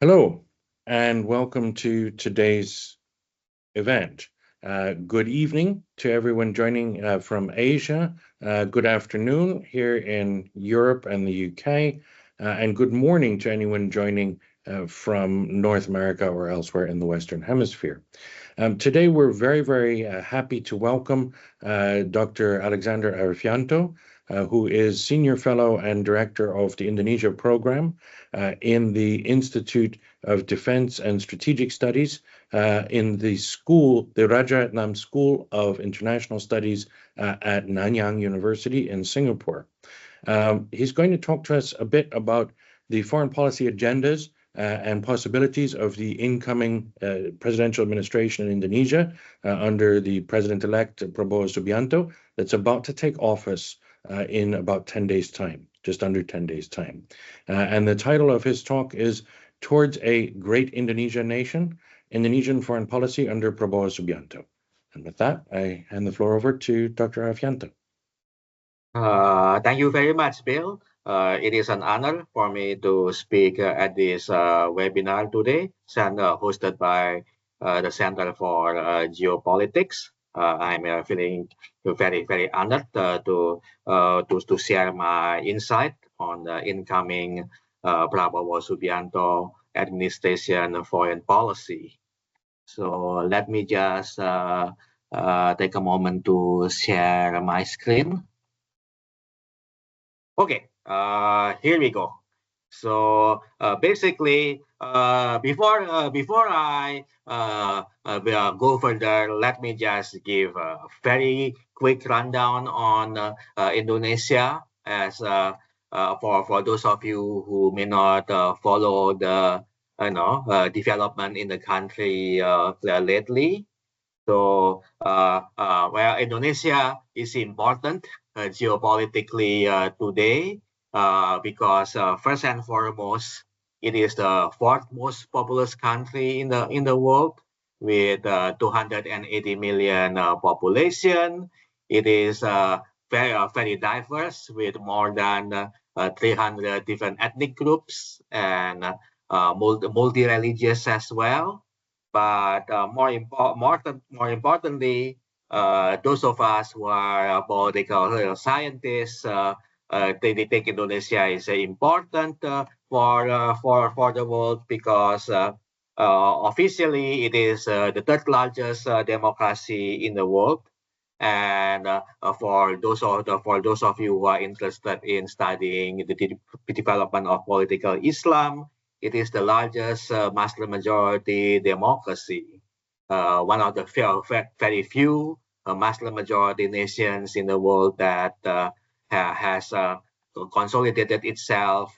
Hello, and welcome to today's event. Good evening to everyone joining from Asia. Good afternoon here in Europe and the UK. And good morning to anyone joining from North America or elsewhere in the Western Hemisphere. Today, we're very happy to welcome Dr. Alexander Arifianto, who is Senior Fellow and Director of the Indonesia Programme in the Institute of Defense and Strategic Studies in the Rajaratnam School of International Studies at Nanyang University in Singapore. He's going to talk to us a bit about the foreign policy agendas and possibilities of the incoming presidential administration in Indonesia under the president-elect Prabowo Subianto that's about to take office in about 10 days' time, just under 10 days' time. And the title of his talk is Towards a Great Indonesia Nation, Indonesian Foreign Policy under Prabowo Subianto. And with that, I hand the floor over to Dr. Arifianto. Thank you very much, Bill. It is an honor for me to speak at this webinar today, hosted by the Center for Geopolitics. I'm feeling very honored to share my insight on the incoming Prabowo Subianto administration foreign policy. So let me just take a moment to share my screen. Okay, here we go. So basically, before I go further, let me just give a very quick rundown on Indonesia, as for those of you who may not follow the development in the country lately. So well, Indonesia is important geopolitically today because first and foremost, it is the fourth most populous country in the world with 280 million population. It is very diverse with more than 300 different ethnic groups and multi-religious as well. But more importantly, those of us who are political scientists, they think Indonesia is important for the world because officially it is the third largest democracy in the world. And for those of you who are interested in studying the development of political Islam, it is the largest Muslim majority democracy, one of the very few Muslim majority nations in the world that has consolidated itself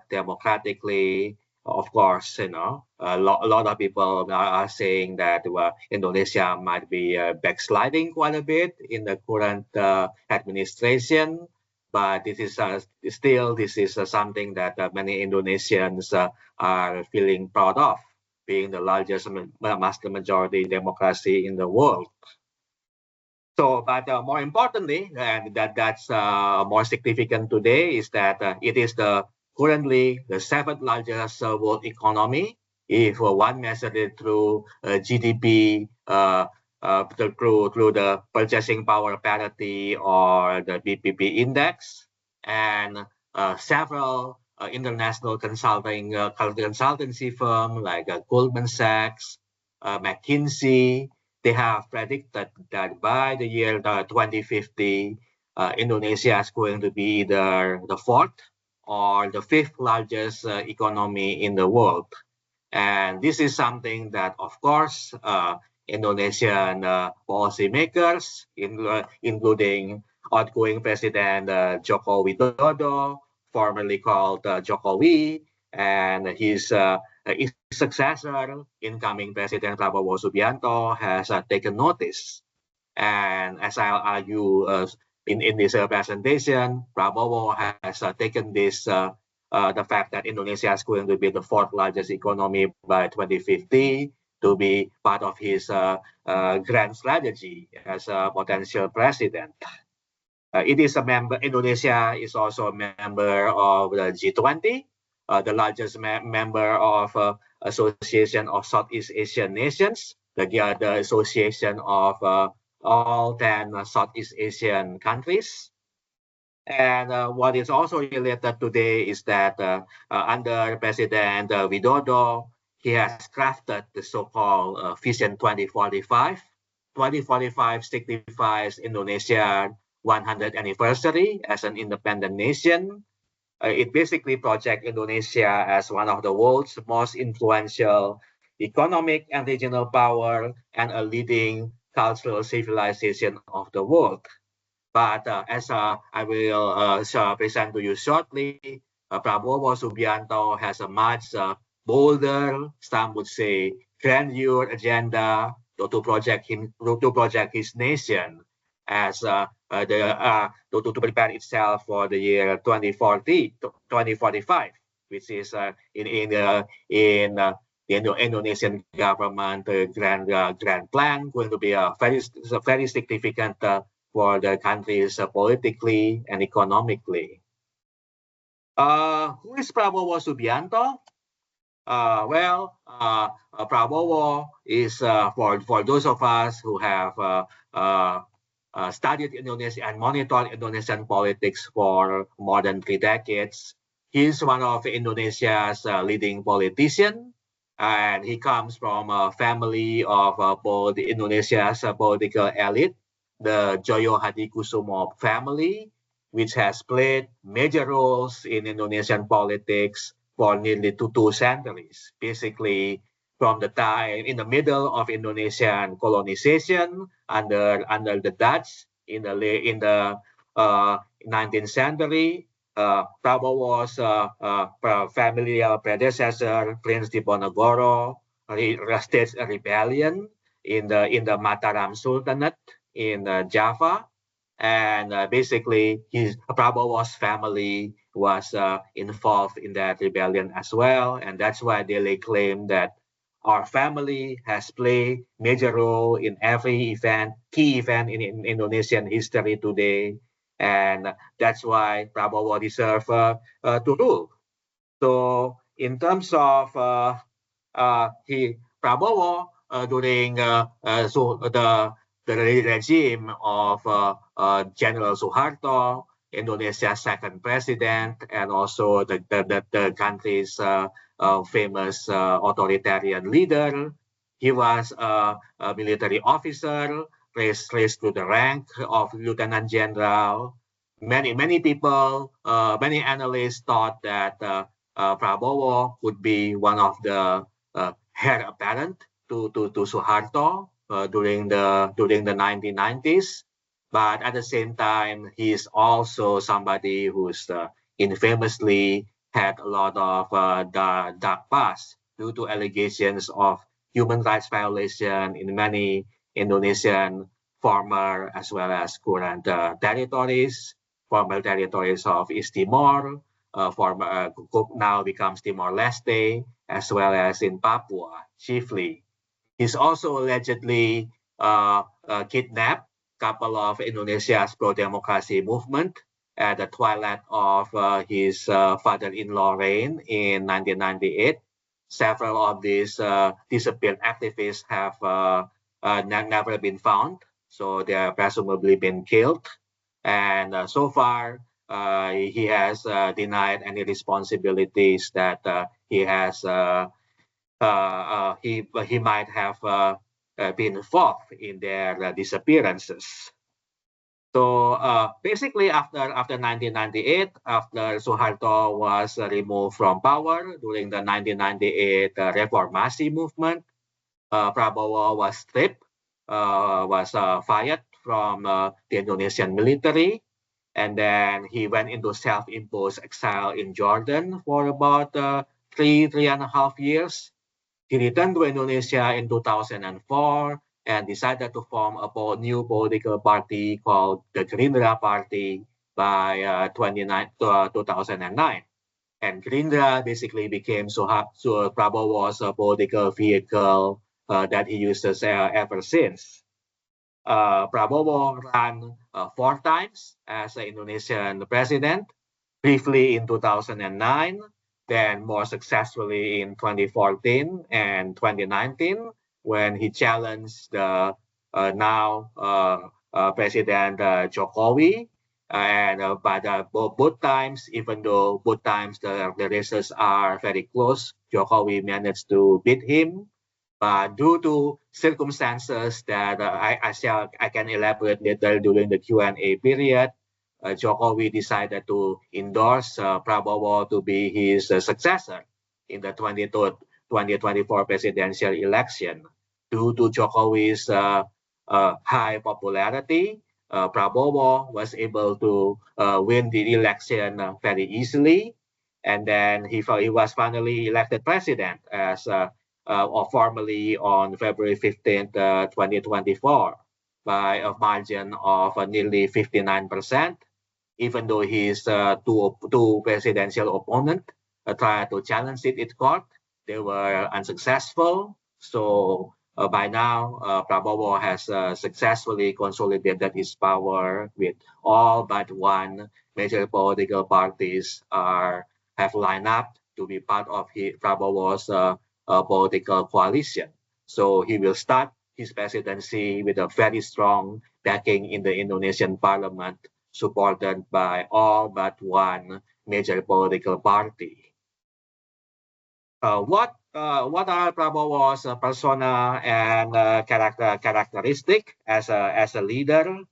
democratically. Of course, a lot of people are saying that Indonesia might be backsliding quite a bit in the current administration. But this is still something that many Indonesians are feeling proud of, being the largest Muslim majority democracy in the world. So, but more importantly, and that's more significant today, is that it is currently the seventh largest world economy if one measured it through GDP. Through the purchasing power parity or the BPP index, and several international consultancy firms like Goldman Sachs, McKinsey, they have predicted that by the year 2050, Indonesia is going to be either the fourth or the fifth largest economy in the world. And this is something that, of course, Indonesian policymakers, including outgoing President Joko Widodo, formerly called Jokowi, and his successor, incoming President Prabowo Subianto, has taken notice. And as I'll argue in this presentation, Prabowo has taken this the fact that Indonesia is going to be the fourth largest economy by 2050 to be part of his grand strategy as a potential president. It is a member. Indonesia is also a member of the G20, the largest member of Association of Southeast Asian Nations, the association of all 10 Southeast Asian countries. And what is also related today is that under President Widodo, he has crafted the so-called Vision 2045. 2045 signifies Indonesia's 100th anniversary as an independent nation. It basically projects Indonesia as one of the world's most influential economic and regional power and a leading cultural civilization of the world. But as I will present to you shortly, Prabowo Subianto has a much bolder, some would say, grandeur agenda to project his nation as to prepare itself for the year 2045, which is in the Indonesian government grand plan going to be a very significant for the countries politically and economically. Who is Prabowo Subianto? Prabowo is for those of us who have studied Indonesia and monitored Indonesian politics for more than 3 decades. He's one of Indonesia's leading politicians, and he comes from a family of both Indonesia's political elite, the Joyo Hadikusumo family, which has played major roles in Indonesian politics for nearly two centuries, basically from the time in the middle of Indonesian colonization under the Dutch in the 19th century. Prabowo's familial predecessor, Prince Diponegoro, staged a rebellion in the Mataram Sultanate in Java, and basically Prabowo's family was involved in that rebellion as well, and that's why they claim that our family has played major role in every key event in Indonesian history today, and that's why Prabowo deserves to rule. So in terms of Prabowo during the regime of General Suharto, Indonesia's second president, and also the country's famous authoritarian leader. He was a military officer, raised to the rank of lieutenant general. Many people, many analysts thought that Prabowo would be one of the heir apparent to Suharto during the 1990s. But at the same time, he is also somebody who's infamously had a lot of dark past due to allegations of human rights violation in many Indonesian former as well as current territories, former territories of East Timor, now becomes Timor-Leste, as well as in Papua, chiefly. He's also allegedly kidnapped a couple of Indonesia's pro-democracy movement at the twilight of his father-in-law reign in 1998. Several of these disappeared activists have never been found, so they have presumably been killed. And so far, he has denied any responsibilities that he has. He might have been involved in their disappearances. So basically, after 1998, after Suharto was removed from power during the 1998 Reformasi movement, Prabowo was stripped, was fired from the Indonesian military, and then he went into self-imposed exile in Jordan for about 3.5 years. He returned to Indonesia in 2004 and decided to form a new political party called the Gerindra Party by 2009. And Gerindra basically became Prabowo's political vehicle that he uses ever since. Prabowo ran 4 times as an Indonesian president, briefly in 2009, then more successfully in 2014 and 2019 when he challenged the now President Jokowi. And both times, even though both times the races are very close, Jokowi managed to beat him. But due to circumstances that I can elaborate later during the Q&A period, Jokowi decided to endorse Prabowo to be his successor in the 2024 presidential election. Due to Jokowi's high popularity, Prabowo was able to win the election very easily, and then he was finally elected president as or formally on February 15th, 2024, by a margin of nearly 59%. Even though his two presidential opponents tried to challenge it in court, they were unsuccessful. So by now, Prabowo has successfully consolidated his power with all but one major political parties have lined up to be part of Prabowo's political coalition. So he will start his presidency with a very strong backing in the Indonesian parliament, supported by all but one major political party. What are Prabowo's persona and characteristic as a leader?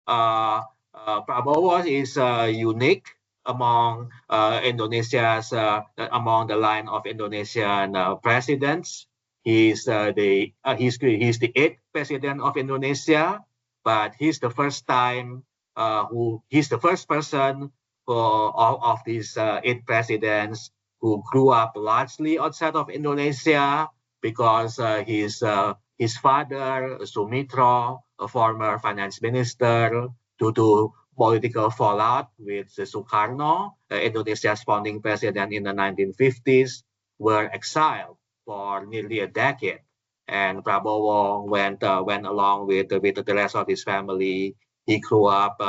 Prabowo is unique among among the line of Indonesian presidents. He's the 8th president of Indonesia, but he's the first person of these 8 presidents who grew up largely outside of Indonesia, because his father, Sumitro, a former finance minister, due to political fallout with Sukarno, Indonesia's founding president in the 1950s, were exiled for nearly a decade. And Prabowo went along with the rest of his family. He grew up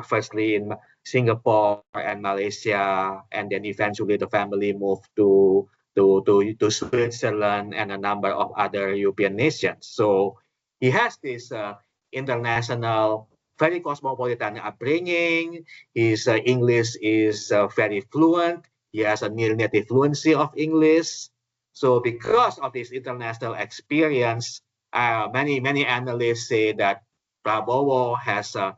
firstly in Singapore and Malaysia, and then eventually the family moved to Switzerland and a number of other European nations. So he has this international, very cosmopolitan upbringing. His English is very fluent. He has a near native fluency of English. So because of this international experience, many analysts say that Prabowo has a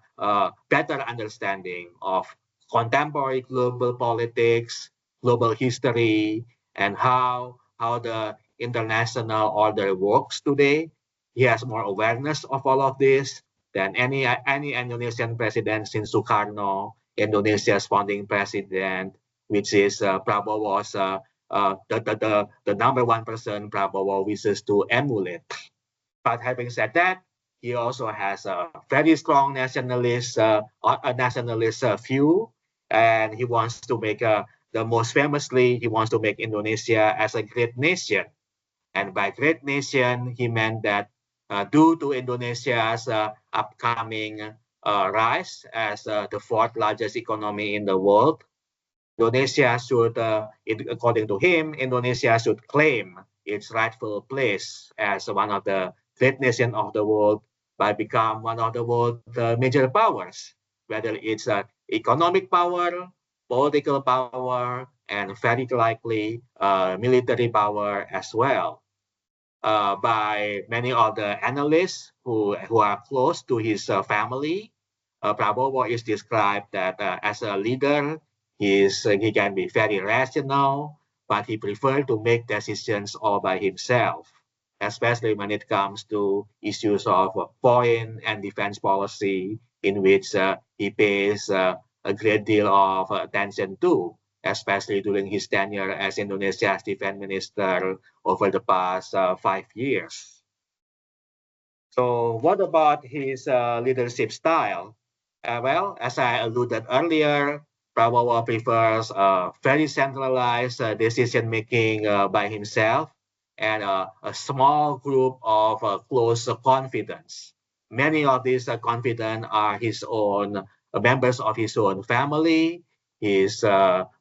better understanding of contemporary global politics, global history, and how the international order works today. He has more awareness of all of this than any Indonesian president since Sukarno, Indonesia's founding president, which is Prabowo's the number one person Prabowo wishes to emulate. But having said that, he also has a very strong nationalist view, and he wants to make he wants to make Indonesia as a great nation. And by great nation, he meant that due to Indonesia's upcoming rise as the 4th largest economy in the world, Indonesia should, according to him, Indonesia should claim its rightful place as one of the great nations of the world by becoming one of the world's major powers, whether it's economic power, political power, and very likely military power as well. By many of the analysts who are close to his family, Prabowo is described that as a leader, he can be very rational, but he prefers to make decisions all by himself, especially when it comes to issues of foreign and defense policy, in which he pays a great deal of attention to, especially during his tenure as Indonesia's defense minister over the past 5 years. So what about his leadership style? Well, as I alluded earlier, Prabowo prefers very centralized decision-making by himself and a small group of close confidants. Many of these confidants are his own members of his own family, his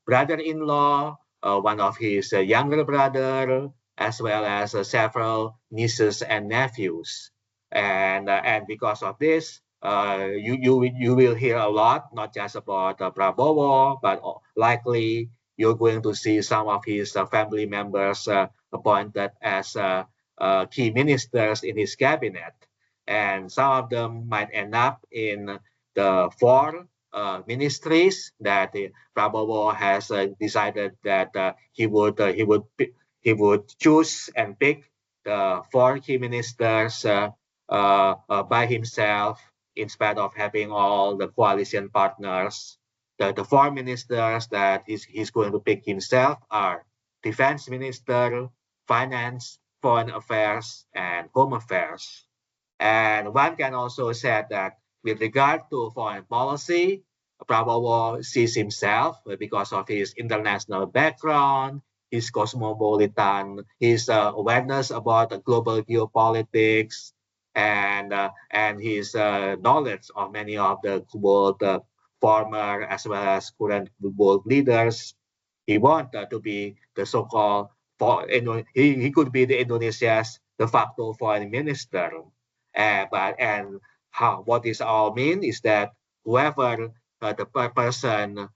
brother-in-law, one of his younger brother, as well as several nieces and nephews. And because of this, you will hear a lot, not just about Prabowo, but likely you're going to see some of his family members appointed as key ministers in his cabinet. And some of them might end up in the four ministries that Prabowo has decided that he would choose and pick the four key ministers by himself instead of having all the coalition partners. The four ministers that he's going to pick himself are defense minister, finance, foreign affairs, and home affairs. And one can also say that with regard to foreign policy, Prabowo sees himself because of his international background, his cosmopolitan, his awareness about global geopolitics, and his knowledge of many of the world former as well as current world leaders. He wanted to be the so-called he could be the Indonesia's de facto foreign minister. And what this all mean is that whoever the person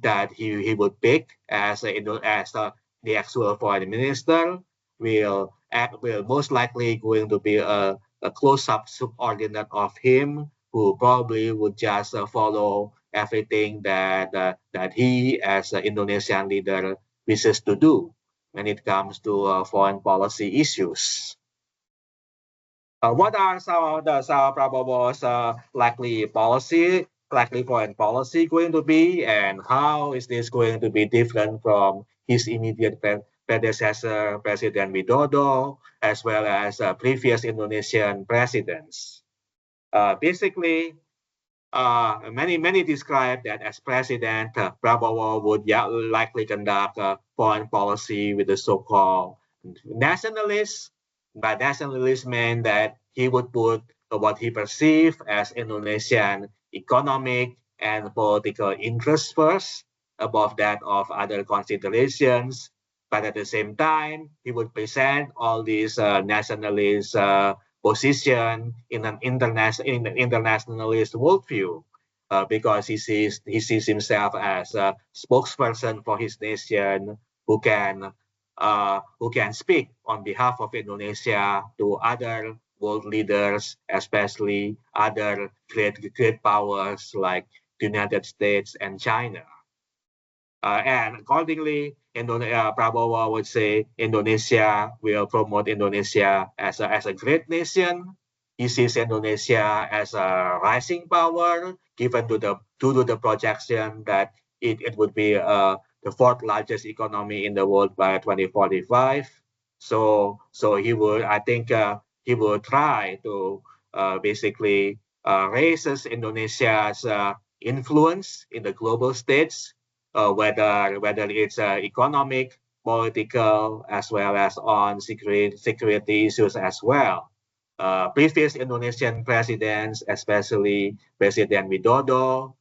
that he would pick as the actual foreign minister will most likely going to be a close-up subordinate of him who probably would just follow everything that he as an Indonesian leader wishes to do when it comes to foreign policy issues. What are some of the Prabowo's likely foreign policy going to be, and how is this going to be different from his immediate predecessor, President Widodo, as well as previous Indonesian presidents? Basically, many describe that as president, Prabowo would likely conduct foreign policy with the so-called nationalists. By nationalist meant that he would put what he perceived as Indonesian economic and political interests first, above that of other considerations. But at the same time, he would present all these nationalist position in an internationalist worldview, because he sees himself as a spokesperson for his nation who can speak on behalf of Indonesia to other world leaders, especially other great powers like the United States and China. And accordingly, Prabowo would say Indonesia will promote Indonesia as a great nation. He sees Indonesia as a rising power, given to the projection that it would be the fourth largest economy in the world by 2045. So he would, I think, he will try to basically raises Indonesia's influence in the global stage, whether it's economic, political, as well as on security issues as well. Previous Indonesian presidents, especially President Widodo,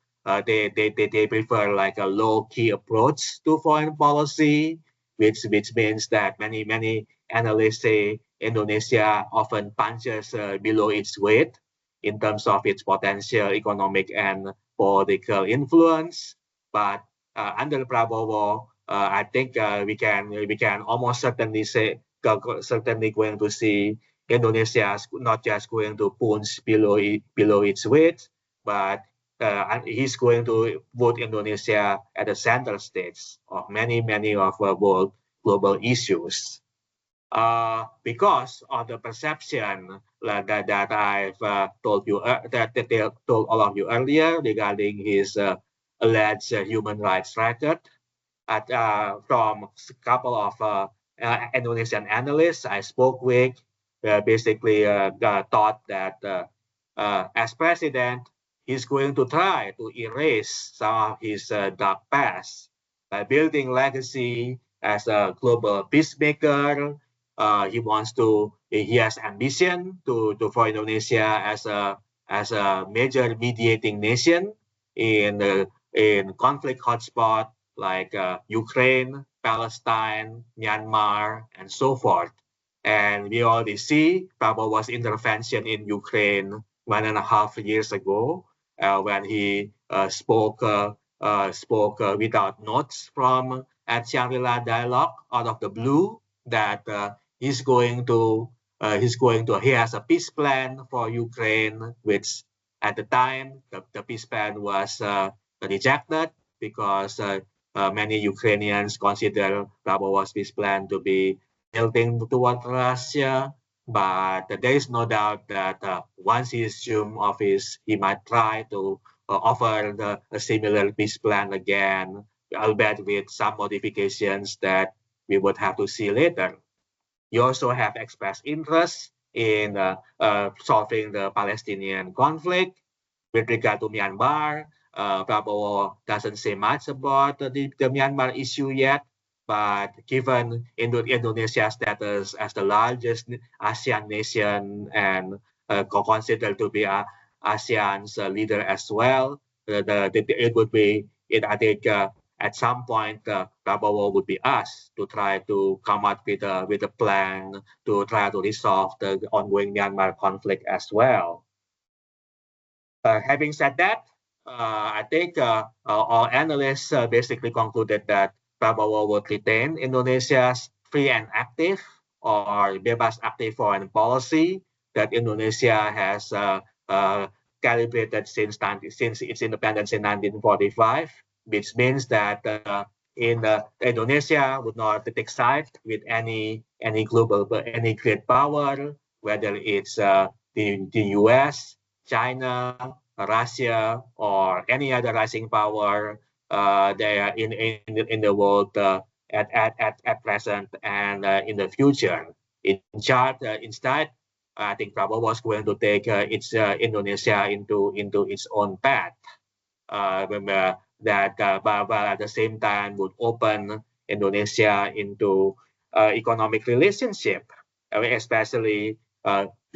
they prefer like a low-key approach to foreign policy, which means that many analysts say Indonesia often punches below its weight in terms of its potential economic and political influence. But under Prabowo, I think we can almost certainly say certainly going to see Indonesia is not just going to punch below its weight, but he's going to put Indonesia at the center stage of many of world global issues. Because of the perception that I've told you that they told all of you earlier regarding his alleged human rights record, from a couple of Indonesian analysts I spoke with, basically thought that as president, he's going to try to erase some of his dark past by building legacy as a global peacemaker. He has ambition for Indonesia as a major mediating nation in conflict hotspot like Ukraine, Palestine, Myanmar, and so forth. And we already see Prabowo's intervention in Ukraine 1.5 years ago when he spoke without notes from at Shangri-La Dialogue out of the blue that he has a peace plan for Ukraine, which at the time the peace plan was rejected because many Ukrainians consider Prabowo's peace plan to be tilting toward Russia. But there is no doubt that once he assumed office, he might try to offer a similar peace plan again, albeit with some modifications that we would have to see later. You also have expressed interest in solving the Palestinian conflict. With regard to Myanmar, Prabowo doesn't say much about the Myanmar issue yet, but given Indonesia's status as the largest ASEAN nation and considered to be ASEAN's leader as well, I think at some point Prabowo would be asked to try to come up with a plan to try to resolve the ongoing Myanmar conflict as well. Having said that, I think all analysts basically concluded that Prabowo would retain Indonesia's free and active or bebas aktif foreign policy that Indonesia has calibrated since its independence in 1945, which means that Indonesia would not take side with any great power, whether it's the US, China, Russia, or any other rising power there in the world at present and in the future. Instead, I think Prabowo was going to take Indonesia into its own path. Remember that, but at the same time would open Indonesia into economic relationship, especially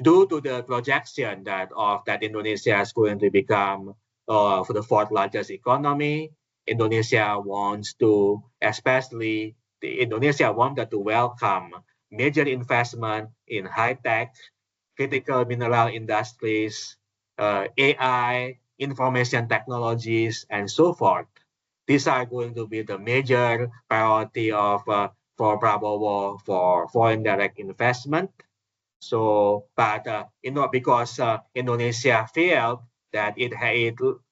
due to the projection that Indonesia is going to become for the fourth largest economy. Indonesia wanted to welcome major investment in high-tech, critical mineral industries, AI, information technologies, and so forth. These are going to be the major priority for Prabowo for foreign direct investment. So, but because Indonesia failed, that it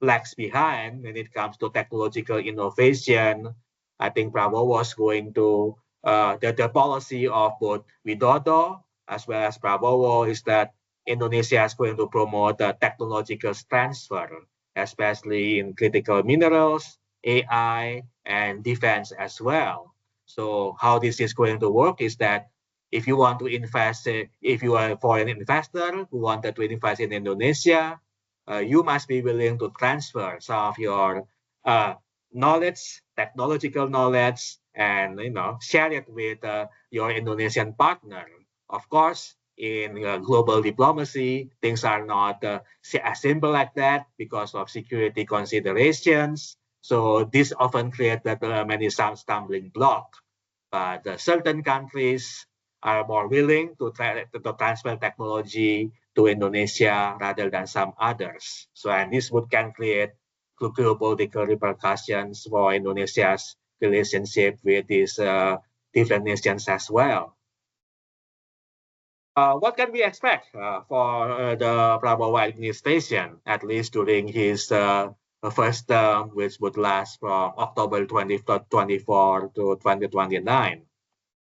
lags behind when it comes to technological innovation, I think Prabowo was going to the policy of both Widodo as well as Prabowo is that Indonesia is going to promote technological transfer, especially in critical minerals, AI, and defense as well. So how this is going to work is that if you want to invest, if you are a foreign investor who wanted to invest in Indonesia, you must be willing to transfer some of your knowledge, technological knowledge, and share it with your Indonesian partner. Of course, in global diplomacy, things are not as simple like that because of security considerations. So this often creates many stumbling blocks. But certain countries are more willing to transfer technology to Indonesia rather than some others. So, and this can create geopolitical repercussions for Indonesia's relationship with these different nations as well. What can we expect for the Prabowo administration, at least during his first term, which would last from October 2024 to 2029?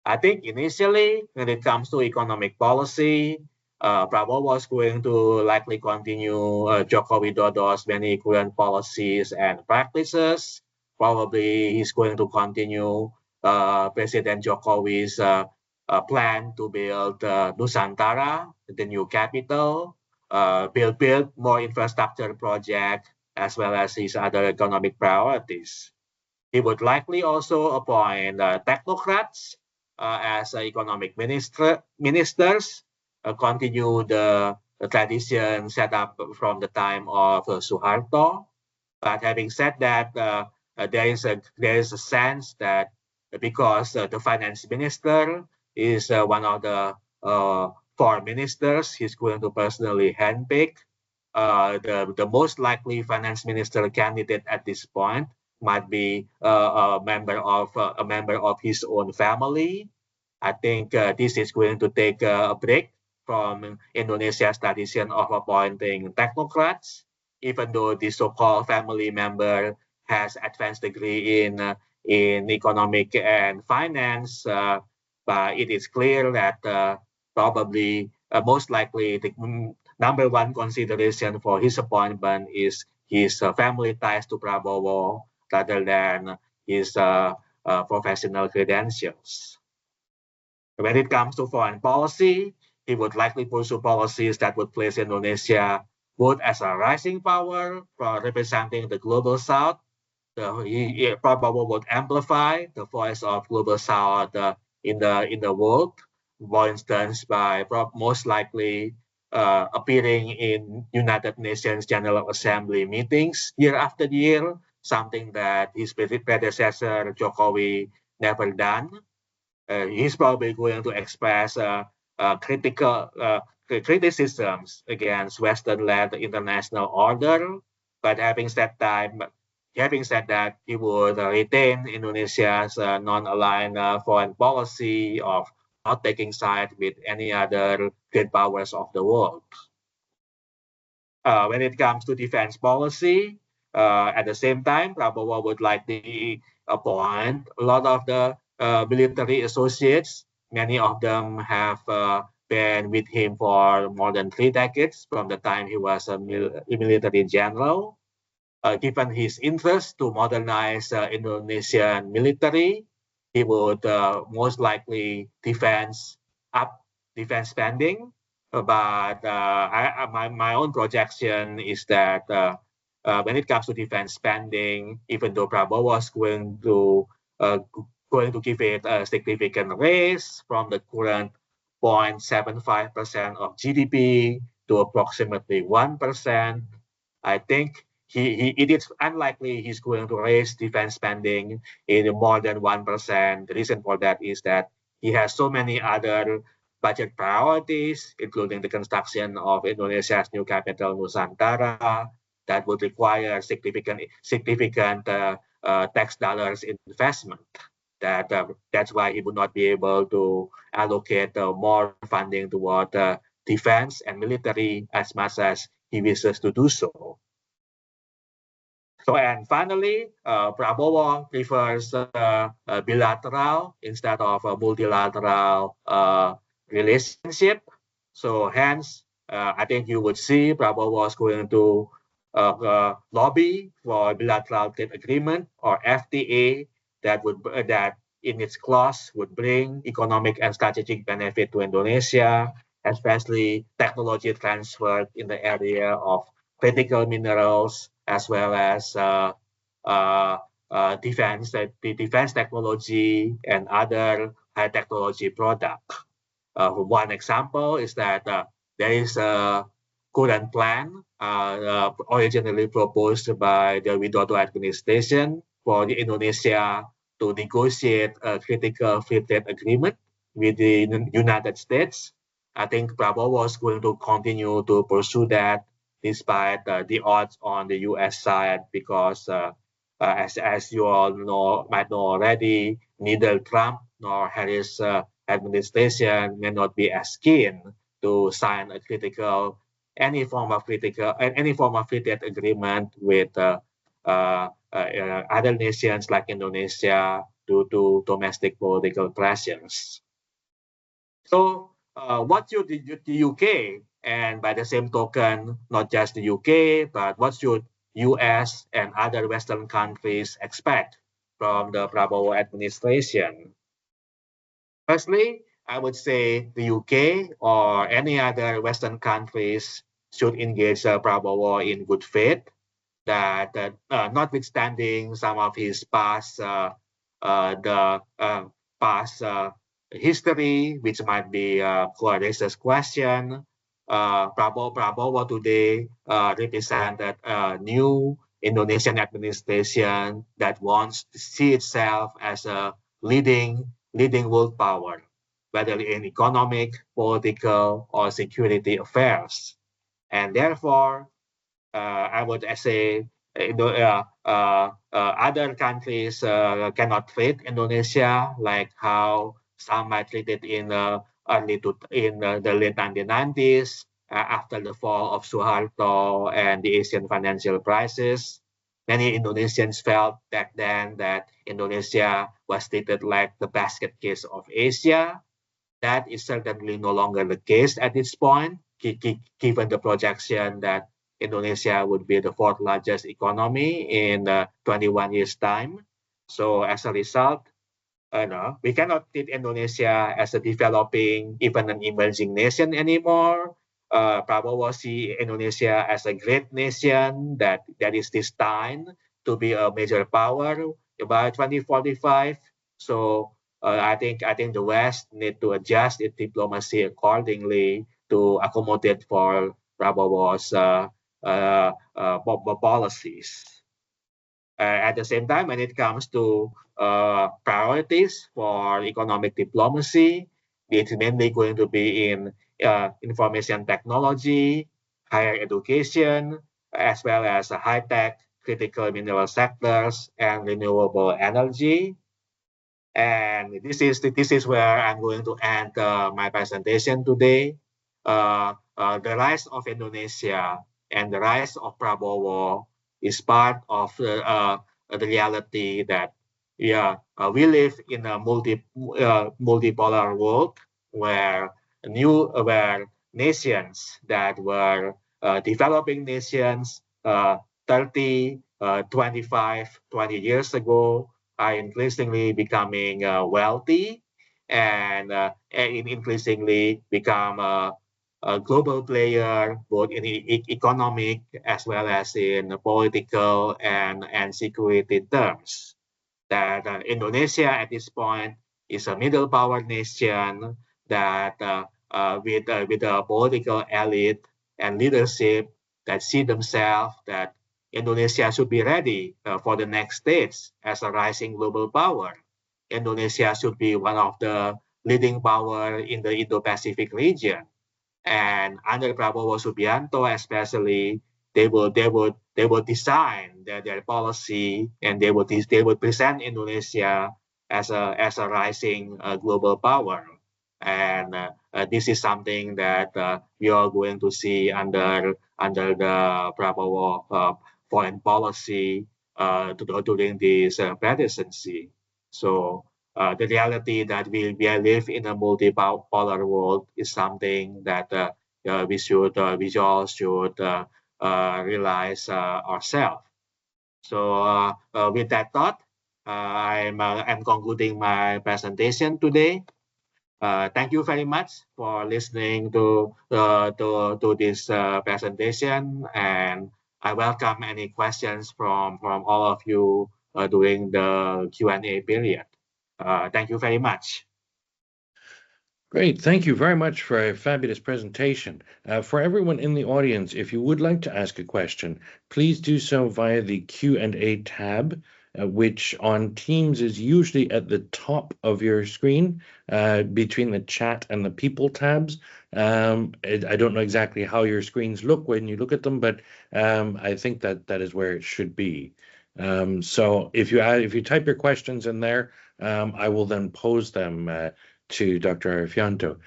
I think initially, when it comes to economic policy, Prabowo was going to likely continue Joko Widodo's many current policies and practices. Probably he's going to continue President Jokowi's plan to build Nusantara, the new capital, build more infrastructure projects, as well as his other economic priorities. He would likely also appoint technocrats as economic ministers, continue the tradition set up from the time of Suharto. But having said that, there is a sense that because the finance minister is one of the four ministers he's going to personally handpick. The most likely finance minister candidate at this point might be a member of his own family. I think this is going to take a break from Indonesia's tradition of appointing technocrats, even though the so-called family member has advanced degree in economic and finance. But it is clear that probably most likely the number one consideration for his appointment is his family ties to Prabowo rather than his professional credentials. When it comes to foreign policy, he would likely pursue policies that would place Indonesia both as a rising power representing the global south. Prabowo would amplify the voice of global south in the world, for instance, by most likely appearing in United Nations General Assembly meetings year after year, something that his predecessor Jokowi never done. He's probably going to express criticisms against Western-led international order. But having said that, he would retain Indonesia's non-aligned foreign policy of not taking side with any other great powers of the world. When it comes to defense policy, at the same time, Prabowo would likely appoint a lot of the military associates. Many of them have been with him for more than 3 decades from the time he was a military general. Given his interest to modernize Indonesian military, he would most likely defense spending. But my own projection is that when it comes to defense spending, even though Prabowo was going to give it a significant raise from the current 0.75% of GDP to approximately 1%, I think it is unlikely he's going to raise defense spending in more than 1%. The reason for that is that he has so many other budget priorities, including the construction of Indonesia's new capital, Nusantara, that would require significant tax dollars investment. That's why he would not be able to allocate more funding toward defense and military as much as he wishes to do so. So, and finally, Prabowo prefers bilateral instead of a multilateral relationship. So hence, I think you would see Prabowo is going to lobby for a bilateral trade agreement or FTA that in its clause would bring economic and strategic benefit to Indonesia, especially technology transfer in the area of critical minerals as well as defense technology and other high technology products. One example is that there is a current plan originally proposed by the Widodo administration for Indonesia to negotiate a critical free trade agreement with the United States. I think Prabowo is going to continue to pursue that despite the odds on the U.S. side, because as you all might know already, neither Trump nor Harris administration may not be as keen to sign any form of free trade agreement with other nations like Indonesia due to domestic political pressures. So what should the UK, and by the same token, not just the UK, but what should US and other Western countries expect from the Prabowo administration? Firstly, I would say the UK or any other Western countries should engage Prabowo in good faith, that notwithstanding some of his past history, which might be raises question, Prabowo today represented a new Indonesian administration that wants to see itself as a leading world power, whether in economic, political, or security affairs. And therefore, I would say other countries cannot treat Indonesia like how some might treat it in the late 1990s after the fall of Suharto and the Asian financial crisis. Many Indonesians felt back then that Indonesia was treated like the basket case of Asia. That is certainly no longer the case at this point, given the projection that Indonesia would be the fourth largest economy in 21 years' time. So as a result, no, we cannot treat Indonesia as a developing, even an emerging nation anymore. Prabowo see Indonesia as a great nation that is destined to be a major power by 2045. So I think the West need to adjust its diplomacy accordingly to accommodate for Prabowo's policies. At the same time, when it comes to priorities for economic diplomacy, it's mainly going to be in information technology, higher education, as well as high-tech, critical mineral sectors, and renewable energy. And this is where I'm going to end my presentation today. The rise of Indonesia and the rise of Prabowo is part of the reality that we live in a multipolar world where nations that were developing nations 30, 25, 20 years ago are increasingly becoming wealthy and increasingly become a global player, both in economic as well as in political and security terms. That Indonesia at this point is a middle power nation that with a political elite and leadership that see themselves that Indonesia should be ready for the next stage as a rising global power. Indonesia should be one of the leading power in the Indo-Pacific region. And under Prabowo Subianto, especially, they would design their policy, and they would present Indonesia as a rising global power. And this is something that we are going to see under the Prabowo foreign policy during this presidency. So the reality that we live in a multipolar world is something that we all should realize ourselves. So with that thought, I'm concluding my presentation today. Thank you very much for listening to this presentation, and I welcome any questions from all of you during the Q&A period. Thank you very much. Great. Thank you very much for a fabulous presentation. For everyone in the audience, if you would like to ask a question, please do so via the Q&A tab, which on Teams is usually at the top of your screen, between the chat and the people tabs. I don't know exactly how your screens look when you look at them, but I think that is where it should be. So if you type your questions in there, I will then pose them to Dr. Arifianto.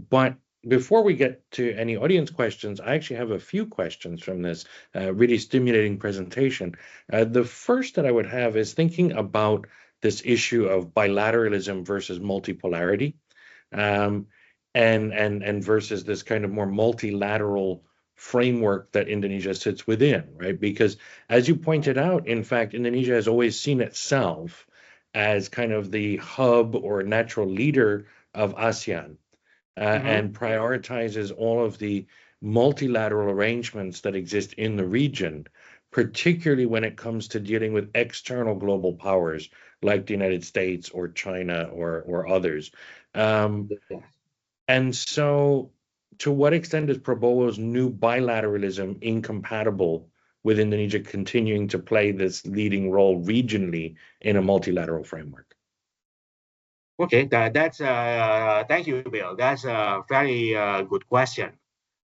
But before we get to any audience questions, I actually have a few questions from this really stimulating presentation. The first that I would have is thinking about this issue of bilateralism versus multipolarity, and versus this kind of more multilateral framework that Indonesia sits within, right? Because as you pointed out, in fact, Indonesia has always seen itself as kind of the hub or natural leader of ASEAN, and prioritizes all of the multilateral arrangements that exist in the region, particularly when it comes to dealing with external global powers like the United States or China or others. And so to what extent is Prabowo's new bilateralism incompatible with Indonesia continuing to play this leading role regionally in a multilateral framework? Okay, that's thank you, Bill. That's a very good question.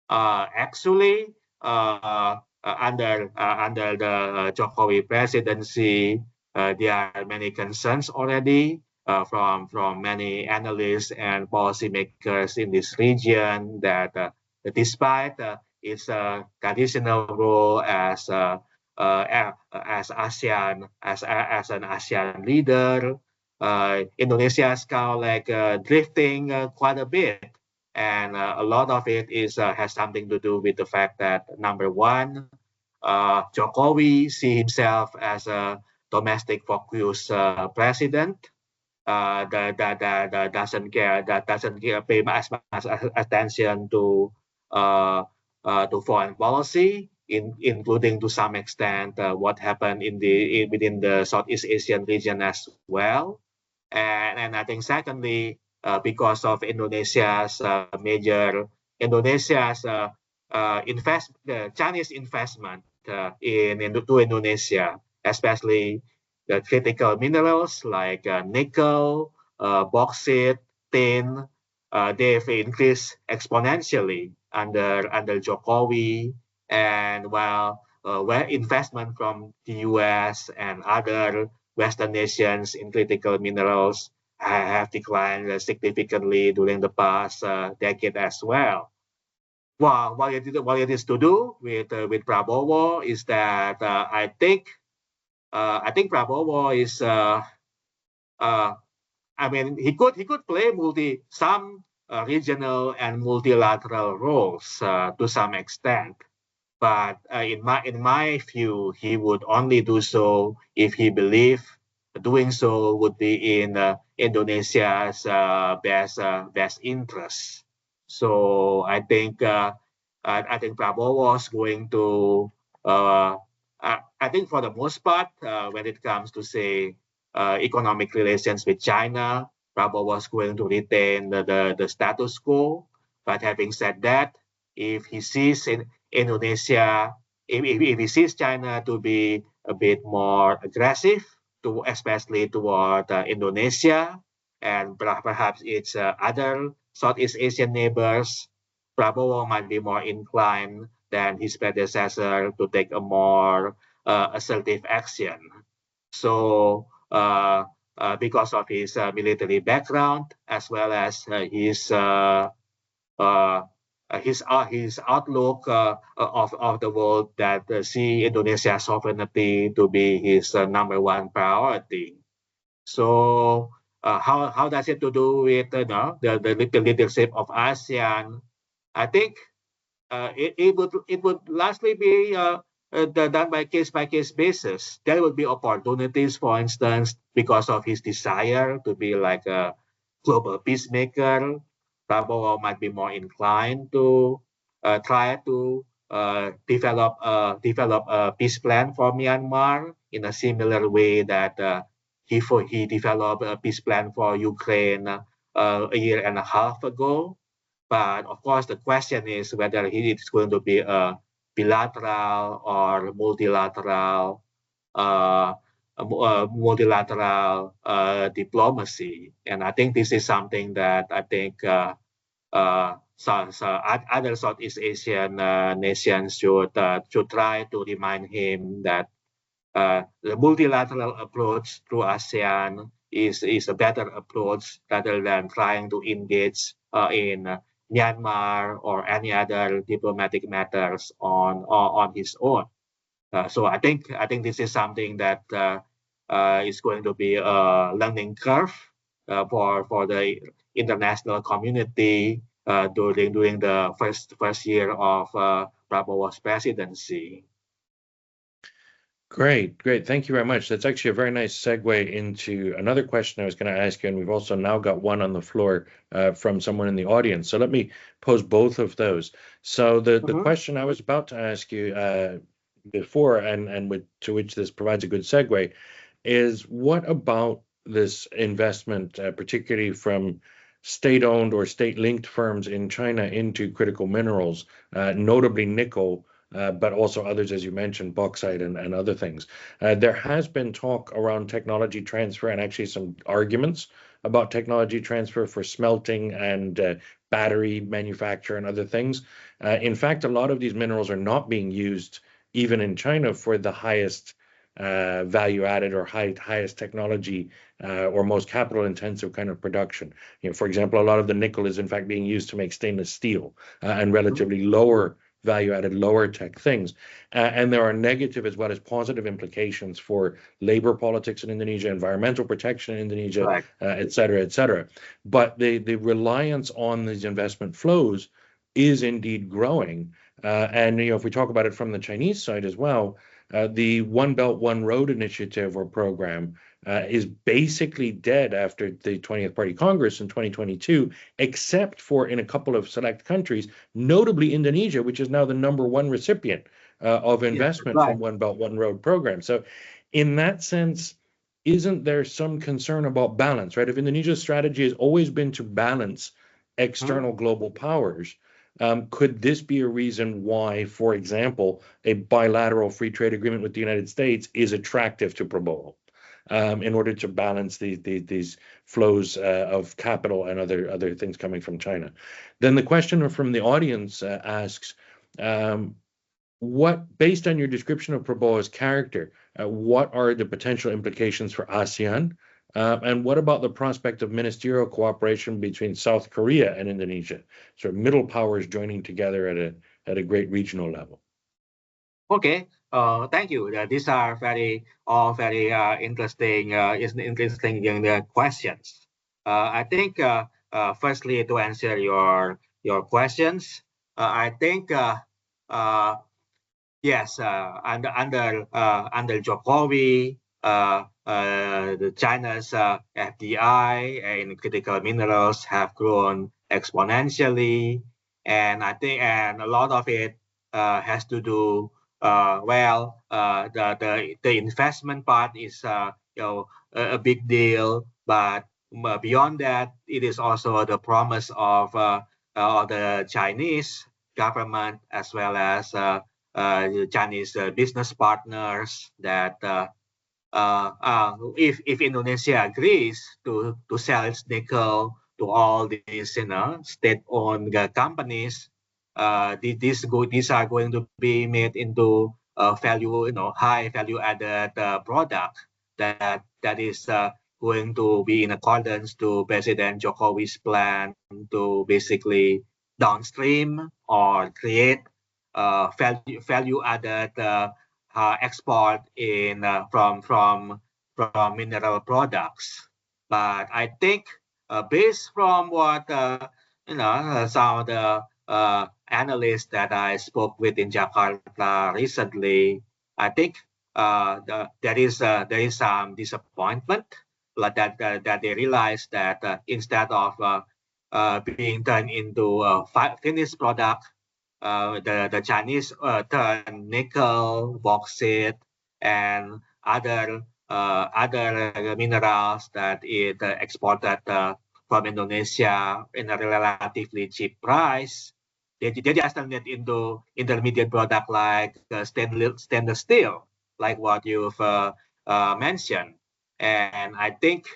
Actually, under the Jokowi presidency, there are many concerns already from many analysts and policymakers in this region that despite its traditional role as ASEAN as an ASEAN leader, Indonesia is kind of like drifting quite a bit. And a lot of it has something to do with the fact that number one, Jokowi see himself as a domestic focused president that doesn't pay as much attention to foreign policy, including to some extent what happened within the Southeast Asian region as well. And I think secondly, because of Indonesia's Chinese investment into Indonesia, especially the critical minerals like nickel, bauxite, tin, they've increased exponentially under Jokowi, and where investment from the U.S. and other Western nations in critical minerals have declined significantly during the past decade as well. Well, what it is to do with Prabowo is that I think Prabowo is I mean he could play some regional and multilateral roles to some extent. But in my view, he would only do so if he believed doing so would be in Indonesia's best interest. So I think Prabowo was going to I think for the most part when it comes to say economic relations with China, Prabowo was going to retain the status quo. But having said that, if he sees Indonesia, if he sees China to be a bit more aggressive, especially toward Indonesia and perhaps its other Southeast Asian neighbors, Prabowo might be more inclined than his predecessor to take a more assertive action. So, because of his military background as well as uh, his outlook of the world that see Indonesia's sovereignty to be his number one priority. So how does it to do with the leadership of ASEAN? I think it would largely be done by case basis. There will be opportunities, for instance, because of his desire to be like a global peacemaker. Prabowo might be more inclined to try to develop a peace plan for Myanmar in a similar way that he developed a peace plan for Ukraine a year and a half ago. But of course, the question is whether it's going to be a bilateral or multilateral diplomacy. And I think this is something that I think other Southeast Asian nations should try to remind him that the multilateral approach through ASEAN is a better approach rather than trying to engage in Myanmar or any other diplomatic matters on his own. So I think this is something that is going to be a learning curve for the international community during the first year of Prabowo's presidency. Great. Thank you very much. That's actually a very nice segue into another question I was going to ask you, and we've also now got one on the floor from someone in the audience. So let me pose both of those. So the question I was about to ask you before, and to which this provides a good segue, is what about this investment, particularly from state-owned or state-linked firms in China into critical minerals, notably nickel, but also others, as you mentioned, bauxite and other things. There has been talk around technology transfer and actually some arguments about technology transfer for smelting and battery manufacture and other things. In fact, a lot of these minerals are not being used even in China for the highest value added or highest technology or most capital intensive kind of production. For example, a lot of the nickel is in fact being used to make stainless steel and relatively lower value added, lower tech things. And there are negative as well as positive implications for labor politics in Indonesia, environmental protection in Indonesia, Right. et cetera, et cetera. But the reliance on these investment flows is indeed growing. And if we talk about it from the Chinese side as well, the One Belt, One Road initiative or program is basically dead after the 20th Party Congress in 2022, except for in a couple of select countries, notably Indonesia, which is now the #1 recipient of investment from One Belt, One Road program. So in that sense, isn't there some concern about balance, right? If Indonesia's strategy has always been to balance external global powers, could this be a reason why, for example, a bilateral free trade agreement with the United States is attractive to Prabowo in order to balance these flows of capital and other things coming from China? Then the question from the audience asks, based on your description of Prabowo's character, what are the potential implications for ASEAN? And what about the prospect of ministerial cooperation between South Korea and Indonesia, sort of middle powers joining together at a great regional level? Okay. Thank you. These are all very interesting questions. I think firstly to answer your questions, I think yes, under Jokowi, China's FDI in critical minerals have grown exponentially, and I think a lot of it has to do the investment part is a big deal, but beyond that, it is also the promise of the Chinese government as well as Chinese business partners that if Indonesia agrees to sell its nickel to all these state-owned companies, these are going to be made into high value-added product that is going to be in accordance to President Jokowi's plan to basically downstream or create value-added export from mineral products. But I think based from what some of the analysts that I spoke with in Jakarta recently, I think there is some disappointment that they realize that instead of being turned into a finished product, the Chinese turn nickel, bauxite, and other minerals that it exported from Indonesia in a relatively cheap price. They just turn it into intermediate product like stainless steel, like what you've mentioned. And I think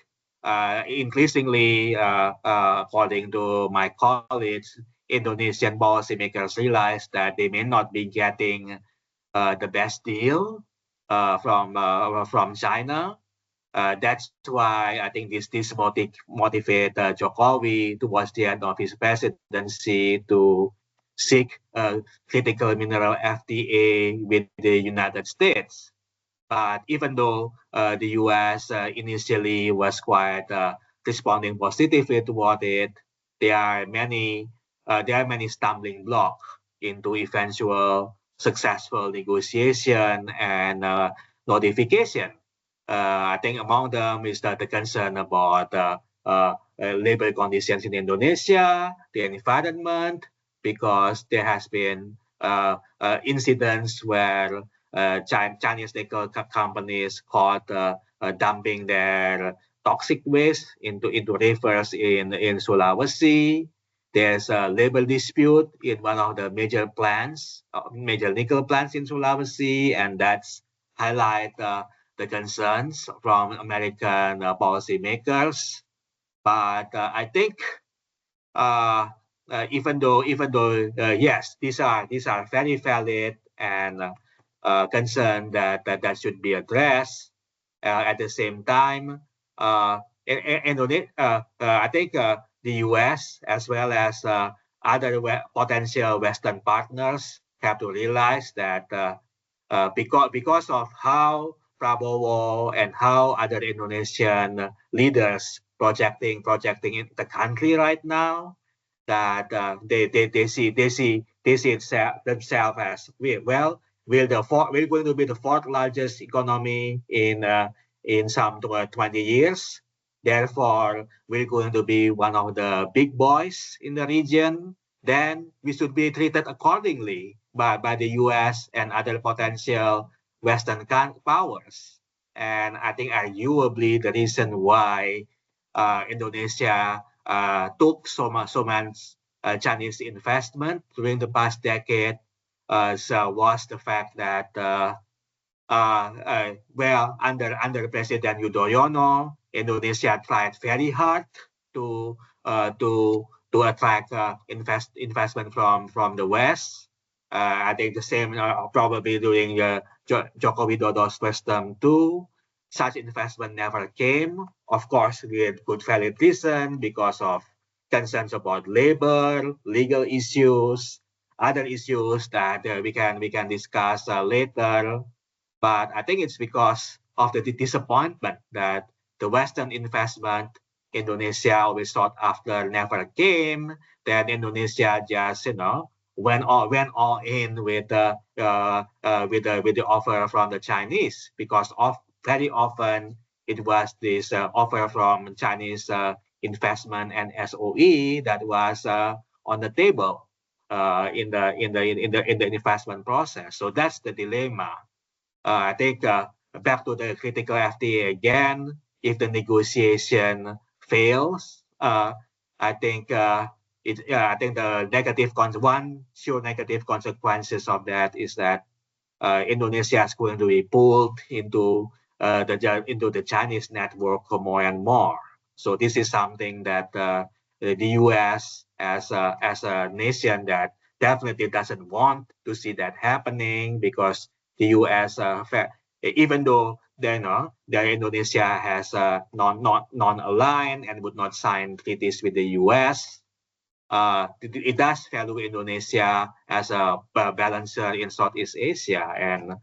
increasingly, according to my colleagues, Indonesian policymakers realize that they may not be getting the best deal from China. That's why I think this motivate Jokowi towards the end of his presidency to seek critical mineral FTA with the United States. But even though the U.S. Initially was quite responding positively toward it, there are many stumbling blocks into eventual successful negotiation and notification. I think among them is the concern about labor conditions in Indonesia, the environment, because there has been incidents where Chinese nickel companies caught dumping their toxic waste into rivers in Sulawesi. there's a labor dispute in one of the major plants, major nickel plants in Sulawesi, and that's highlight the concerns from American policymakers. But I think even though yes, these are very valid and concern that should be addressed. At the same time, I think the U.S. as well as other potential Western partners have to realize that because of how Prabowo and how other Indonesian leaders projecting in the country right now, that they see themselves as we're going to be the fourth largest economy in some 20 years. Therefore, we're going to be one of the big boys in the region. Then we should be treated accordingly by the U.S. and other potential Western powers. And I think arguably the reason why Indonesia took so much Chinese investment during the past decade was the fact that under President Yudhoyono, Indonesia tried very hard to attract investment from the West. I think the same probably during Joko Widodo's first term too. Such investment never came, of course, with good valid reason because of concerns about labor, legal issues, other issues that we can discuss later. But I think it's because of the disappointment that the Western investment Indonesia always sought after never came. That Indonesia just went all in with the offer from the Chinese, because very often it was this offer from Chinese investment and SOE that was on the table in the investment process. So that's the dilemma. I think back to the critical FTA again. If the negotiation fails, I think the one sure negative consequences of that is that Indonesia is going to be pulled into the Chinese network more and more. So this is something that the U.S. as a nation that definitely doesn't want to see that happening, because the U.S. Even though Indonesia has non-aligned and would not sign treaties with the U.S., it does value Indonesia as a balancer in Southeast Asia, and